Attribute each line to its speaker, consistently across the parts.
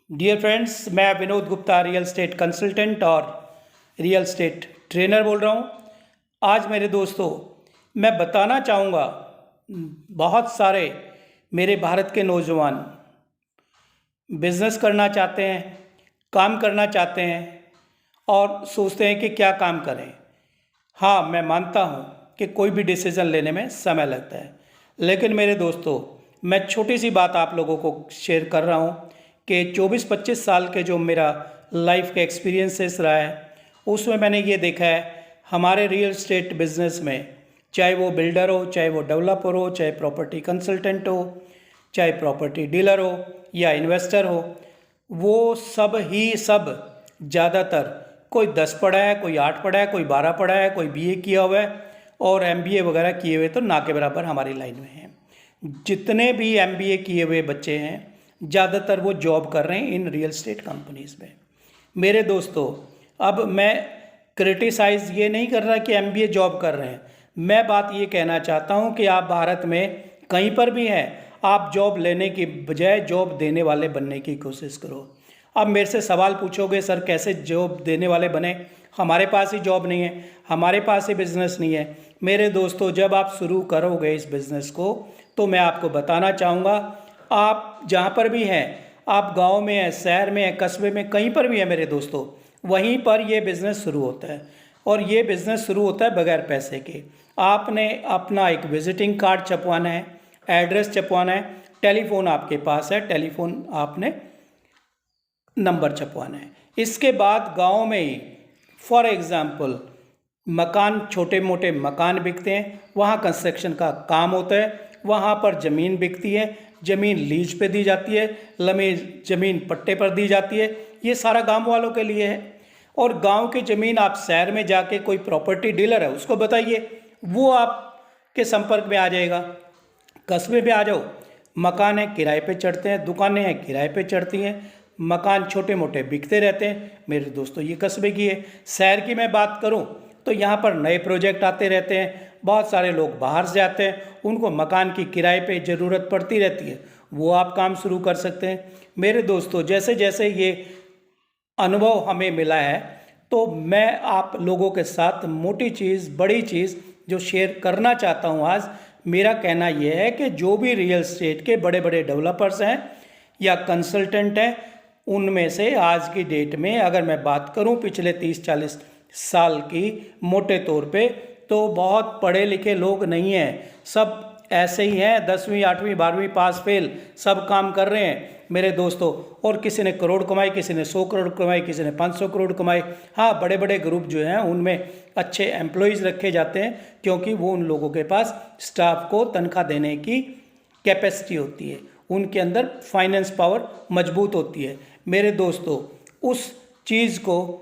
Speaker 1: Dear friends, मैं Vinod Gupta real estate consultant और real estate trainer बोल रहा हूँ। आज मेरे दोस्तों मैं बताना चाहूँगा, बहुत सारे मेरे भारत के नौजवान बिजनेस करना चाहते हैं, काम करना चाहते हैं और सोचते हैं कि क्या काम करें। हाँ, मैं मानता हूँ कि कोई भी डिसीज़न लेने में समय लगता है, लेकिन मेरे दोस्तों मैं छोटी सी बात आप लोगों को शेयर कर रहा हूँ कि 24-25 साल के जो मेरा लाइफ का एक्सपीरियंसेस रहा है, उसमें मैंने ये देखा है हमारे रियल स्टेट बिजनेस में, चाहे वो बिल्डर हो, चाहे वो डेवलपर हो, चाहे प्रॉपर्टी कंसल्टेंट हो, चाहे प्रॉपर्टी डीलर हो या इन्वेस्टर हो, वो सब ज़्यादातर कोई 10 पढ़ा है, कोई 8 पढ़ा है, कोई 12 पढ़ा है, कोई बीए किया हुआ है और एमबीए वगैरह किए हुए तो ना के बराबर हमारी लाइन में हैं। जितने भी एमबीए किए हुए बच्चे हैं ज़्यादातर वो जॉब कर रहे हैं इन रियल स्टेट कंपनीज़ में। मेरे दोस्तों, अब मैं क्रिटिसाइज़ ये नहीं कर रहा कि एमबीए जॉब कर रहे हैं, मैं बात ये कहना चाहता हूँ कि आप भारत में कहीं पर भी हैं, आप जॉब लेने की बजाय जॉब देने वाले बनने की कोशिश करो। अब मेरे से सवाल पूछोगे, सर कैसे जॉब देने वाले बने, हमारे पास ही जॉब नहीं है, हमारे पास ही बिज़नेस नहीं है। मेरे दोस्तों, जब आप शुरू करोगे इस बिज़नेस को तो मैं आपको बताना चाहूँगा, आप जहाँ पर भी हैं, आप गांव में हैं, शहर में हैं, कस्बे में, कहीं पर भी है मेरे दोस्तों, वहीं पर ये बिज़नेस शुरू होता है। और ये बिज़नेस शुरू होता है बगैर पैसे के। आपने अपना एक विजिटिंग कार्ड छपवाना है, एड्रेस छपवाना है, टेलीफोन आपके पास है, टेलीफोन आपने नंबर छपवाना है। इसके बाद गांव में ही फॉर एग्ज़ाम्पल मकान, छोटे मोटे मकान बिकते हैं, वहाँ कंस्ट्रक्शन का काम होता है, वहाँ पर ज़मीन बिकती है, ज़मीन लीज पे दी जाती है, ज़मीन पट्टे पर दी जाती है। ये सारा गांव वालों के लिए है। और गांव की ज़मीन आप शहर में जाके कोई प्रॉपर्टी डीलर है उसको बताइए, वो आपके संपर्क में आ जाएगा। कस्बे में आ जाओ, मकान है किराए पे चढ़ते हैं, दुकानें हैं किराए पे चढ़ती हैं, मकान छोटे मोटे बिकते रहते हैं। मेरे दोस्तों, ये कस्बे की है। शहर की मैं बात करूं तो यहाँ पर नए प्रोजेक्ट आते रहते हैं, बहुत सारे लोग बाहर से आते हैं, उनको मकान की किराए पे ज़रूरत पड़ती रहती है, वो आप काम शुरू कर सकते हैं। मेरे दोस्तों, जैसे जैसे ये अनुभव हमें मिला है तो मैं आप लोगों के साथ मोटी चीज़, बड़ी चीज़ जो शेयर करना चाहता हूँ आज। मेरा कहना यह है कि जो भी रियल स्टेट के बड़े बड़े डेवलपर्स हैं या कंसल्टेंट हैं, उनमें से आज की डेट में अगर मैं बात करूं पिछले 30-40 साल की, मोटे तौर पे तो बहुत पढ़े लिखे लोग नहीं हैं, सब ऐसे ही हैं, 10वीं 8वीं 12वीं पास फेल, सब काम कर रहे हैं मेरे दोस्तों। और किसी ने करोड़ कमाई, किसी ने 100 करोड़ कमाई, किसी ने 500 करोड़ कमाई। हाँ, बड़े बड़े ग्रुप जो हैं उनमें अच्छे एम्प्लॉयज़ रखे जाते हैं, क्योंकि वो उन लोगों के पास स्टाफ को तनख्वाह देने की कैपेसिटी होती है, उनके अंदर फाइनेंस पावर मजबूत होती है। मेरे दोस्तों, उस चीज़ को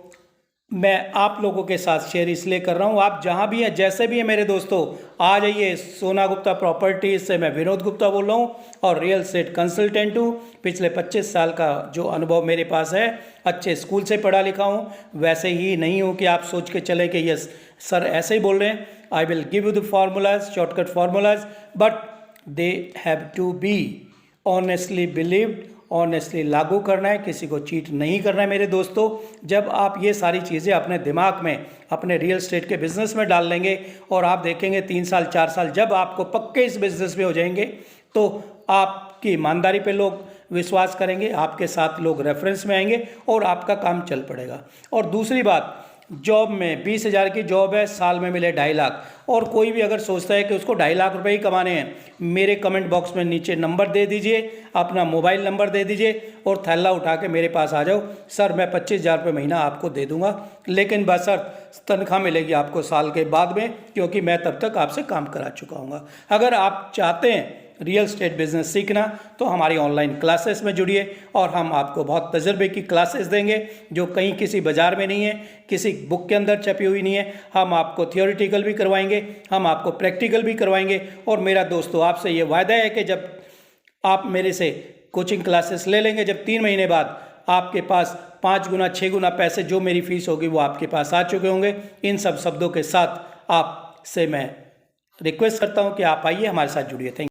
Speaker 1: मैं आप लोगों के साथ शेयर इसलिए कर रहा हूँ। आप जहाँ भी हैं, जैसे भी हैं मेरे दोस्तों, आ जाइए। सोना गुप्ता प्रॉपर्टीज़ से मैं विनोद गुप्ता बोल रहा हूँ और रियल एस्टेट कंसल्टेंट हूँ। पिछले 25 साल का जो अनुभव मेरे पास है, अच्छे स्कूल से पढ़ा लिखा हूँ। वैसे ही नहीं हूँ कि आप सोच के चले कि यस सर ऐसे ही बोल रहे हैं। I will give you the formulas, shortcut formulas, but they have to be honestly believed, honestly लागू करना है, किसी को चीट नहीं करना है। मेरे दोस्तों, जब आप ये सारी चीज़ें अपने दिमाग में, अपने रियल स्टेट के बिज़नेस में डाल लेंगे और आप देखेंगे 3 साल 4 साल जब आपको पक्के इस बिज़नेस में हो जाएंगे, तो आपकी ईमानदारी पे लोग विश्वास करेंगे, आपके साथ लोग रेफरेंस में आएंगे और आपका काम चल पड़ेगा। और दूसरी बात, जॉब में 20,000 की जॉब है, साल में मिले 2.5 लाख, और कोई भी अगर सोचता है कि उसको 2.5 लाख रुपए ही कमाने हैं, मेरे कमेंट बॉक्स में नीचे नंबर दे दीजिए, अपना मोबाइल नंबर दे दीजिए और थैला उठा के मेरे पास आ जाओ। सर मैं 25,000 रुपये महीना आपको दे दूंगा, लेकिन बशर्त तनख्वाह मिलेगी आपको साल के बाद में, क्योंकि मैं तब तक आपसे काम करा चुका हूँगा। अगर आप चाहते हैं रियल स्टेट बिजनेस सीखना तो हमारी ऑनलाइन क्लासेस में जुड़िए और हम आपको बहुत तजर्बे की क्लासेस देंगे जो कहीं किसी बाज़ार में नहीं है, किसी बुक के अंदर छपी हुई नहीं है। हम आपको थियोरिटिकल भी करवाएंगे, हम आपको प्रैक्टिकल भी करवाएंगे। और मेरा दोस्तों, आपसे ये वायदा है कि जब आप मेरे से कोचिंग क्लासेस ले लेंगे, जब 3 महीने बाद आपके पास 5 गुना 6 गुना पैसे जो मेरी फ़ीस होगी वो आपके पास आ चुके होंगे। इन सब शब्दों के साथ आपसे मैं रिक्वेस्ट करता हूँ कि आप आइए, हमारे साथ जुड़िए। Thank you.